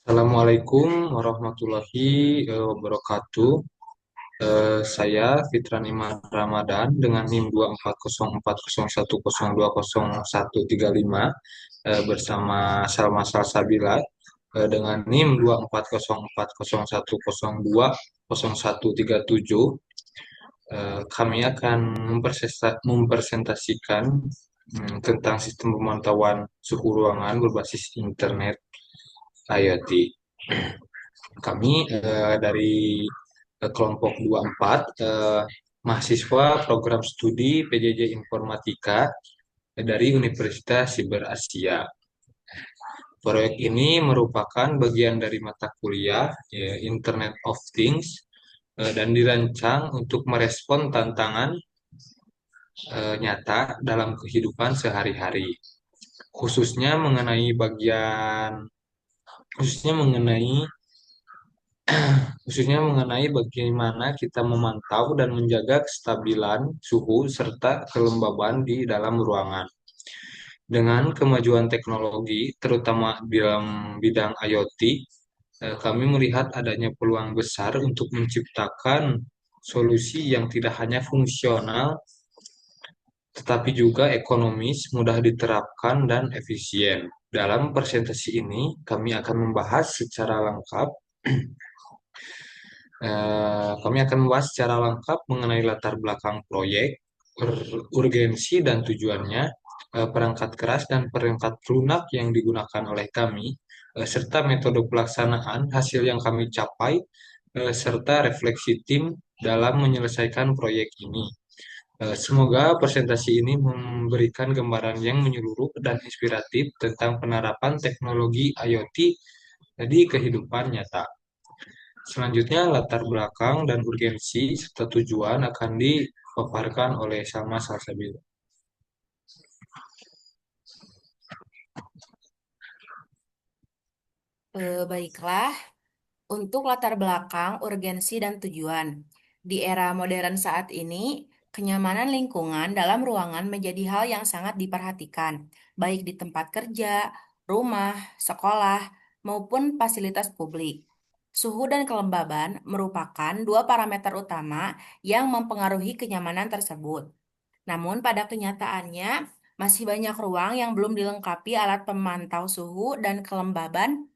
Assalamualaikum warahmatullahi wabarakatuh. Saya Fitran Iman Ramadan dengan NIM 240401010200135 bersama Salma Salsabila dengan NIM 240401010210137. Kami akan mempresentasikan tentang sistem pemantauan suhu ruangan berbasis internet IoT. Kami dari kelompok 24 mahasiswa program studi PJJ Informatika dari Universitas Siber Asia. Proyek ini merupakan bagian dari mata kuliah Internet of Things dan dirancang untuk merespon tantangan nyata dalam kehidupan sehari-hari, khususnya mengenai bagian khususnya mengenai khususnya mengenai bagaimana kita memantau dan menjaga kestabilan suhu serta kelembaban di dalam ruangan. Dengan kemajuan teknologi, terutama dalam bidang IoT, kami melihat adanya peluang besar untuk menciptakan solusi yang tidak hanya fungsional, tetapi juga ekonomis, mudah diterapkan, dan efisien. Dalam presentasi ini, kami akan membahas secara lengkap kami akan membahas secara lengkap mengenai latar belakang proyek, urgensi dan tujuannya, perangkat keras dan perangkat lunak yang digunakan oleh kami, serta metode pelaksanaan hasil yang kami capai, serta refleksi tim dalam menyelesaikan proyek ini. Semoga presentasi ini memberikan gambaran yang menyeluruh dan inspiratif tentang penerapan teknologi IoT di kehidupan nyata. Selanjutnya, latar belakang dan urgensi serta tujuan akan dipaparkan oleh Salma Salsabila. Baiklah, untuk latar belakang, urgensi, dan tujuan. Di era modern saat ini, kenyamanan lingkungan dalam ruangan menjadi hal yang sangat diperhatikan, baik di tempat kerja, rumah, sekolah, maupun fasilitas publik. Suhu dan kelembaban merupakan dua parameter utama yang mempengaruhi kenyamanan tersebut. Namun, pada kenyataannya, masih banyak ruang yang belum dilengkapi alat pemantau suhu dan kelembaban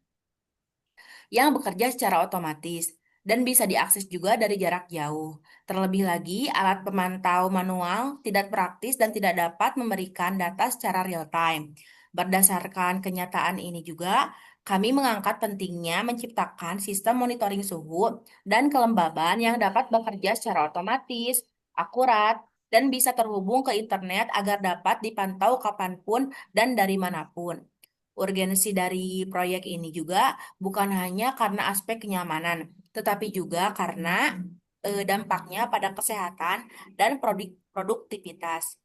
yang bekerja secara otomatis dan bisa diakses juga dari jarak jauh. Terlebih lagi, alat pemantau manual tidak praktis dan tidak dapat memberikan data secara real time. Berdasarkan kenyataan ini juga, kami mengangkat pentingnya menciptakan sistem monitoring suhu dan kelembaban yang dapat bekerja secara otomatis, akurat, dan bisa terhubung ke internet agar dapat dipantau kapanpun dan dari manapun. Urgensi dari proyek ini juga bukan hanya karena aspek kenyamanan, tetapi juga karena dampaknya pada kesehatan dan produktivitas.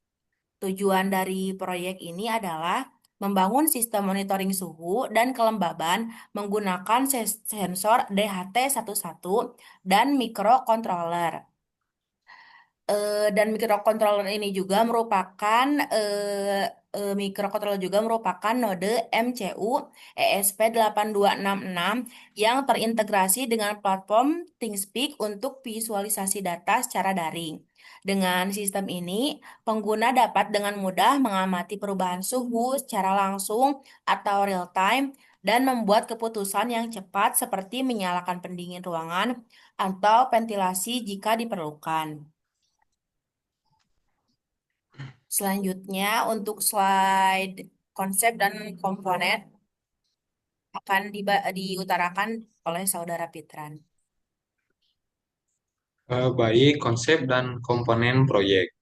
Tujuan dari proyek ini adalah membangun sistem monitoring suhu dan kelembaban menggunakan sensor DHT11 dan mikrokontroller. Dan microcontroller ini juga merupakan microcontroller juga merupakan node MCU ESP8266 yang terintegrasi dengan platform ThingSpeak untuk visualisasi data secara daring. Dengan sistem ini, pengguna dapat dengan mudah mengamati perubahan suhu secara langsung atau real time dan membuat keputusan yang cepat seperti menyalakan pendingin ruangan atau ventilasi jika diperlukan. Selanjutnya, untuk slide konsep dan komponen akan diutarakan oleh Saudara Pitran. Baik konsep dan komponen proyek.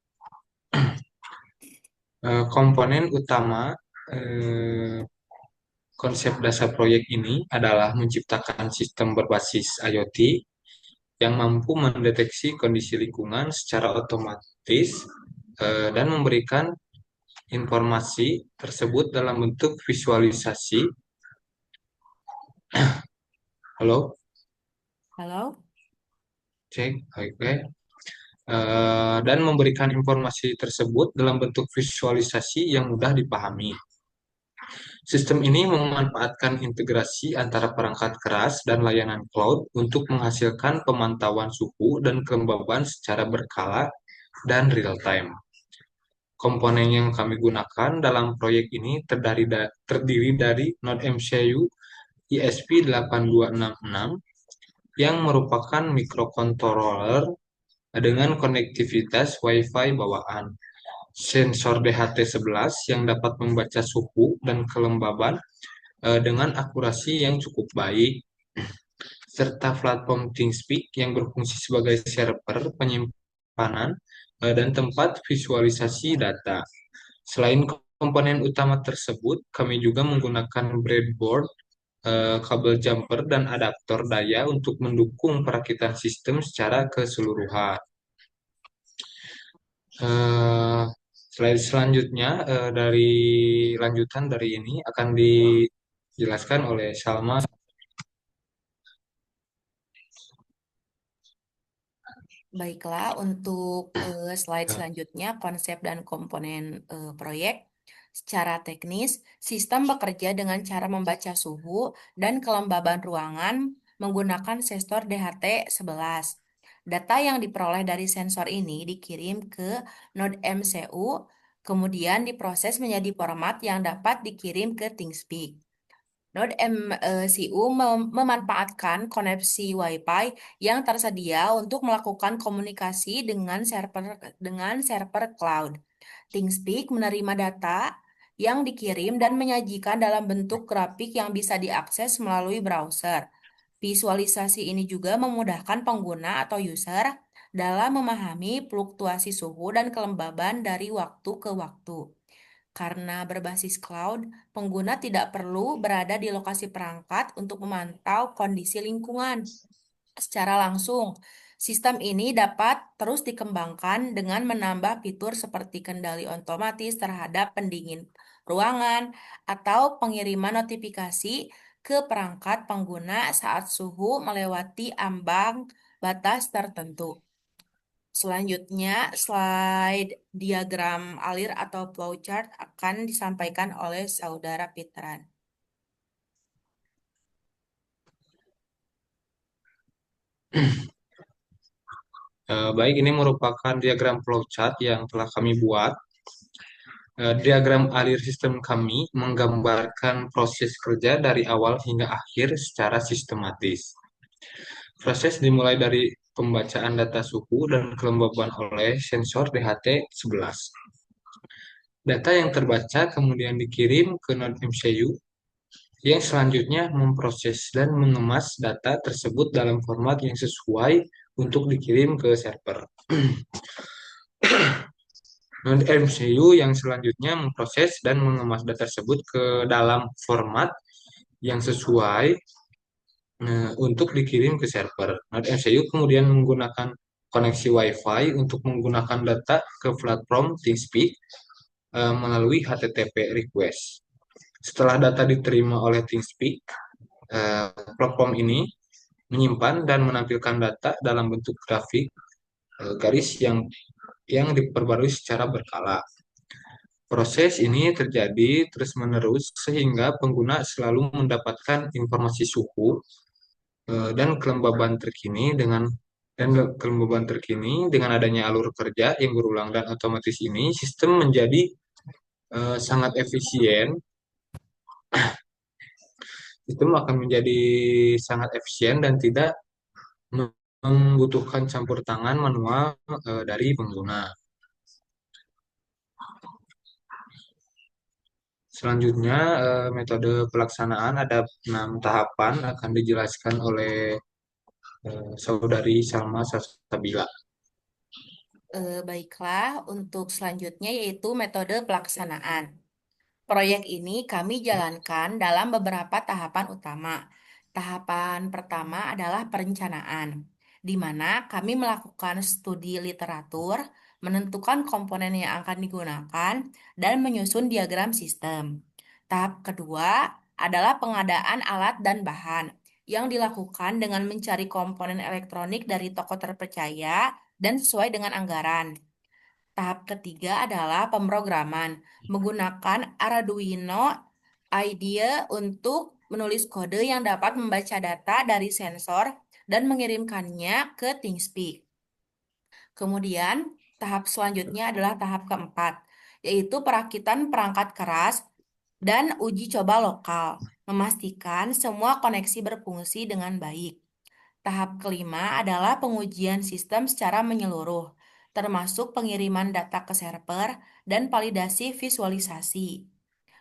Komponen utama eh, konsep dasar proyek ini adalah menciptakan sistem berbasis IoT yang mampu mendeteksi kondisi lingkungan secara otomatis dan memberikan informasi tersebut dalam bentuk visualisasi. Halo, Halo? cek, oke. Dan memberikan informasi tersebut dalam bentuk visualisasi yang mudah dipahami. Sistem ini memanfaatkan integrasi antara perangkat keras dan layanan cloud untuk menghasilkan pemantauan suhu dan kelembaban secara berkala dan real time. Komponen yang kami gunakan dalam proyek ini terdiri dari Node MCU ESP8266 yang merupakan microcontroller dengan konektivitas Wi-Fi bawaan, sensor DHT11 yang dapat membaca suhu dan kelembaban dengan akurasi yang cukup baik, serta platform TeamSpeak yang berfungsi sebagai server penyimpanan dan tempat visualisasi data. Selain komponen utama tersebut, kami juga menggunakan breadboard, kabel jumper, dan adaptor daya untuk mendukung perakitan sistem secara keseluruhan. Eh, selanjutnya, dari lanjutan dari ini akan dijelaskan oleh Salma. Baiklah, untuk slide selanjutnya, konsep dan komponen proyek. Secara teknis, sistem bekerja dengan cara membaca suhu dan kelembaban ruangan menggunakan sensor DHT11. Data yang diperoleh dari sensor ini dikirim ke node MCU, kemudian diproses menjadi format yang dapat dikirim ke ThingSpeak. Node MCU memanfaatkan koneksi Wi-Fi yang tersedia untuk melakukan komunikasi dengan server cloud. ThingSpeak menerima data yang dikirim dan menyajikan dalam bentuk grafik yang bisa diakses melalui browser. Visualisasi ini juga memudahkan pengguna atau user dalam memahami fluktuasi suhu dan kelembaban dari waktu ke waktu. Karena berbasis cloud, pengguna tidak perlu berada di lokasi perangkat untuk memantau kondisi lingkungan secara langsung. Sistem ini dapat terus dikembangkan dengan menambah fitur seperti kendali otomatis terhadap pendingin ruangan atau pengiriman notifikasi ke perangkat pengguna saat suhu melewati ambang batas tertentu. Selanjutnya, slide diagram alir atau flowchart akan disampaikan oleh Saudara Pitran. Baik, ini merupakan diagram flowchart yang telah kami buat. Diagram alir sistem kami menggambarkan proses kerja dari awal hingga akhir secara sistematis. Proses dimulai dari pembacaan data suhu dan kelembaban oleh sensor DHT11. Data yang terbaca kemudian dikirim ke node MCU yang selanjutnya memproses dan mengemas data tersebut dalam format yang sesuai untuk dikirim ke server. Node MCU yang selanjutnya memproses dan mengemas data tersebut ke dalam format yang sesuai untuk dikirim ke server. Node MCU kemudian menggunakan koneksi Wi-Fi untuk menggunakan data ke platform TeamSpeak melalui HTTP request. Setelah data diterima oleh TeamSpeak, platform ini menyimpan dan menampilkan data dalam bentuk grafik garis yang diperbarui secara berkala. Proses ini terjadi terus-menerus sehingga pengguna selalu mendapatkan informasi suhu dan kelembaban terkini dengan adanya alur kerja yang berulang dan otomatis ini sistem menjadi sangat efisien. Sistem akan menjadi sangat efisien dan tidak membutuhkan campur tangan manual dari pengguna. Selanjutnya, metode pelaksanaan ada 6 tahapan akan dijelaskan oleh Saudari Salma Salsabila. Baiklah, untuk selanjutnya yaitu metode pelaksanaan. Proyek ini kami jalankan dalam beberapa tahapan utama. Tahapan pertama adalah perencanaan, di mana kami melakukan studi literatur, menentukan komponen yang akan digunakan, dan menyusun diagram sistem. Tahap kedua adalah pengadaan alat dan bahan, yang dilakukan dengan mencari komponen elektronik dari toko terpercaya dan sesuai dengan anggaran. Tahap ketiga adalah pemrograman menggunakan Arduino ide untuk menulis kode yang dapat membaca data dari sensor dan mengirimkannya ke ThingSpeak. Kemudian, tahap selanjutnya adalah tahap keempat, yaitu perakitan perangkat keras dan uji coba lokal, memastikan semua koneksi berfungsi dengan baik. Tahap kelima adalah pengujian sistem secara menyeluruh, termasuk pengiriman data ke server dan validasi visualisasi.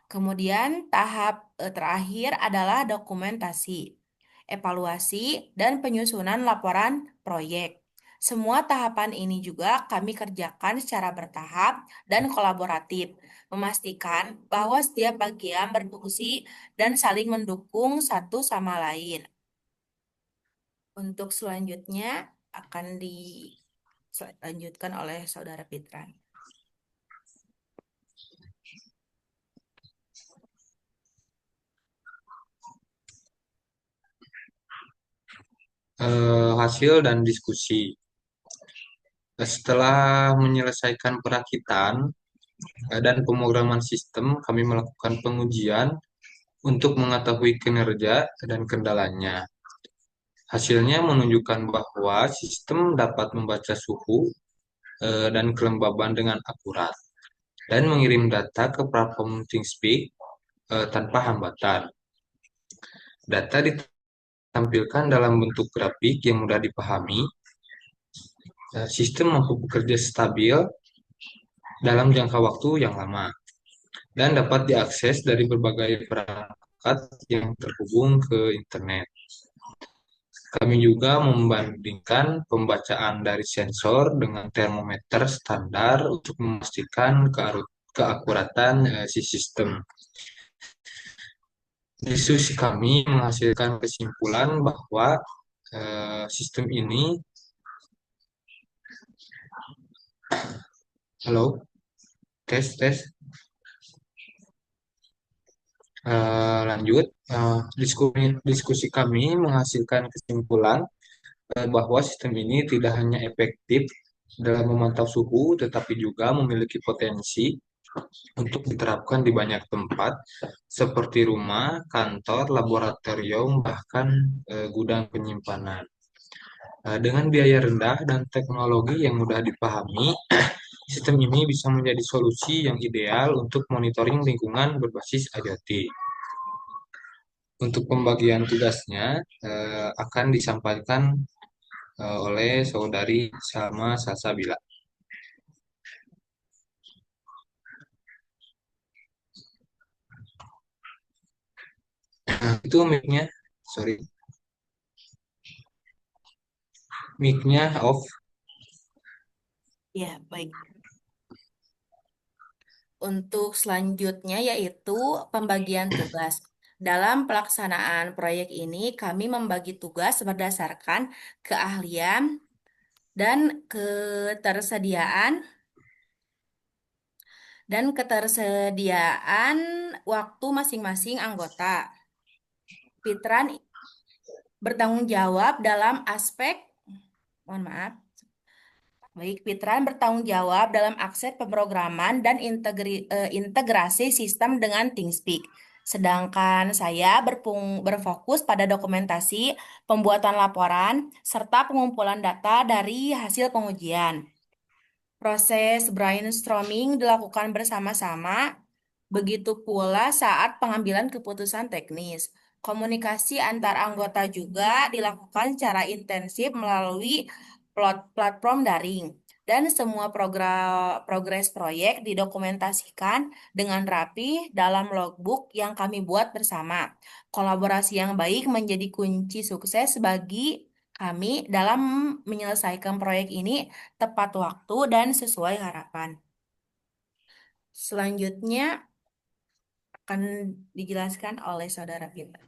Kemudian tahap terakhir adalah dokumentasi, evaluasi, dan penyusunan laporan proyek. Semua tahapan ini juga kami kerjakan secara bertahap dan kolaboratif, memastikan bahwa setiap bagian berfungsi dan saling mendukung satu sama lain. Untuk selanjutnya akan dilanjutkan oleh Saudara Fitran. Hasil dan diskusi. Setelah menyelesaikan perakitan dan pemrograman sistem, kami melakukan pengujian untuk mengetahui kinerja dan kendalanya. Hasilnya menunjukkan bahwa sistem dapat membaca suhu dan kelembaban dengan akurat dan mengirim data ke platform ThingSpeak tanpa hambatan. Data ditampilkan dalam bentuk grafik yang mudah dipahami. Sistem mampu bekerja stabil dalam jangka waktu yang lama dan dapat diakses dari berbagai perangkat yang terhubung ke internet. Kami juga membandingkan pembacaan dari sensor dengan termometer standar untuk memastikan keakuratan si sistem. Diskusi kami menghasilkan kesimpulan bahwa sistem ini, halo, tes tes. Lanjut, diskusi kami menghasilkan kesimpulan bahwa sistem ini tidak hanya efektif dalam memantau suhu, tetapi juga memiliki potensi untuk diterapkan di banyak tempat, seperti rumah, kantor, laboratorium, bahkan gudang penyimpanan. Dengan biaya rendah dan teknologi yang mudah dipahami, sistem ini bisa menjadi solusi yang ideal untuk monitoring lingkungan berbasis IoT. Untuk pembagian tugasnya akan disampaikan oleh Saudari Salma Salsabila. Nah, itu mic-nya, sorry, mic-nya off. Ya, baik. Untuk selanjutnya yaitu pembagian tugas. Dalam pelaksanaan proyek ini, kami membagi tugas berdasarkan keahlian dan ketersediaan waktu masing-masing anggota. Fitran bertanggung jawab dalam aspek, mohon maaf. Baik, Fitran bertanggung jawab dalam akses pemrograman dan integrasi sistem dengan ThingSpeak. Sedangkan saya berfokus pada dokumentasi, pembuatan laporan, serta pengumpulan data dari hasil pengujian. Proses brainstorming dilakukan bersama-sama, begitu pula saat pengambilan keputusan teknis. Komunikasi antar anggota juga dilakukan secara intensif melalui platform daring. Dan semua progres proyek didokumentasikan dengan rapi dalam logbook yang kami buat bersama. Kolaborasi yang baik menjadi kunci sukses bagi kami dalam menyelesaikan proyek ini tepat waktu dan sesuai harapan. Selanjutnya akan dijelaskan oleh Saudara Fitra.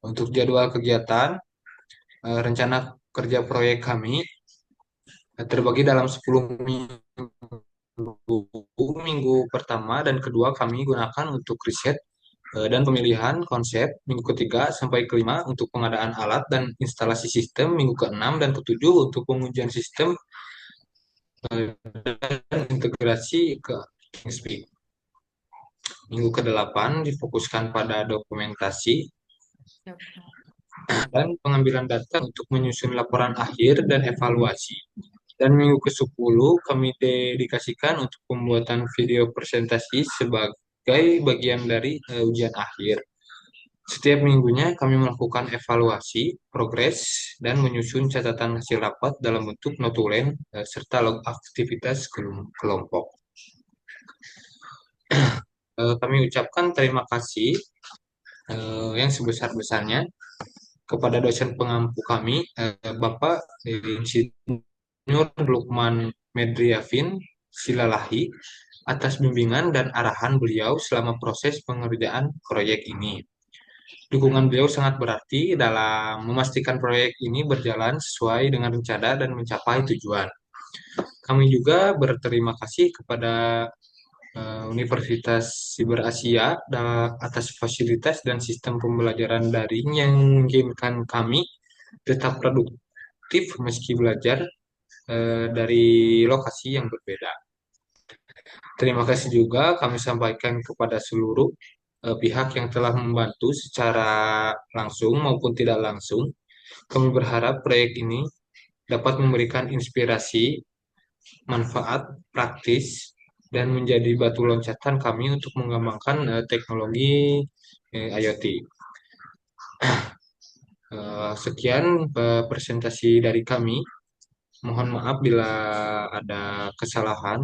Untuk jadwal kegiatan, rencana kerja proyek kami terbagi dalam 10 minggu. Minggu pertama dan kedua kami gunakan untuk riset dan pemilihan konsep minggu ketiga sampai kelima untuk pengadaan alat dan instalasi sistem minggu keenam dan ketujuh untuk pengujian sistem dan integrasi ke TeamSpeak. Minggu ke-8 difokuskan pada dokumentasi Siap, Kak. dan pengambilan data untuk menyusun laporan akhir dan evaluasi. Dan minggu ke-10 kami dedikasikan untuk pembuatan video presentasi sebagai bagian dari ujian akhir. Setiap minggunya kami melakukan evaluasi, progres, dan menyusun catatan hasil rapat dalam bentuk notulen serta log aktivitas kelompok. Kami ucapkan terima kasih yang sebesar-besarnya kepada dosen pengampu kami, Bapak Insinyur Lukman Medriavin Silalahi, atas bimbingan dan arahan beliau selama proses pengerjaan proyek ini. Dukungan beliau sangat berarti dalam memastikan proyek ini berjalan sesuai dengan rencana dan mencapai tujuan. Kami juga berterima kasih kepada Universitas Siber Asia atas fasilitas dan sistem pembelajaran daring yang memungkinkan kami tetap produktif meski belajar dari lokasi yang berbeda. Terima kasih juga kami sampaikan kepada seluruh pihak yang telah membantu secara langsung maupun tidak langsung. Kami berharap proyek ini dapat memberikan inspirasi, manfaat praktis, dan menjadi batu loncatan kami untuk mengembangkan teknologi IoT. Sekian presentasi dari kami. Mohon maaf bila ada kesalahan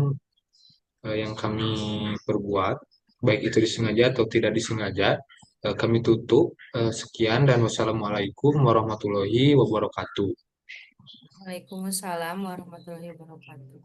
yang kami perbuat, baik itu disengaja atau tidak disengaja. Kami tutup. Sekian dan wassalamualaikum warahmatullahi wabarakatuh. Waalaikumsalam warahmatullahi wabarakatuh.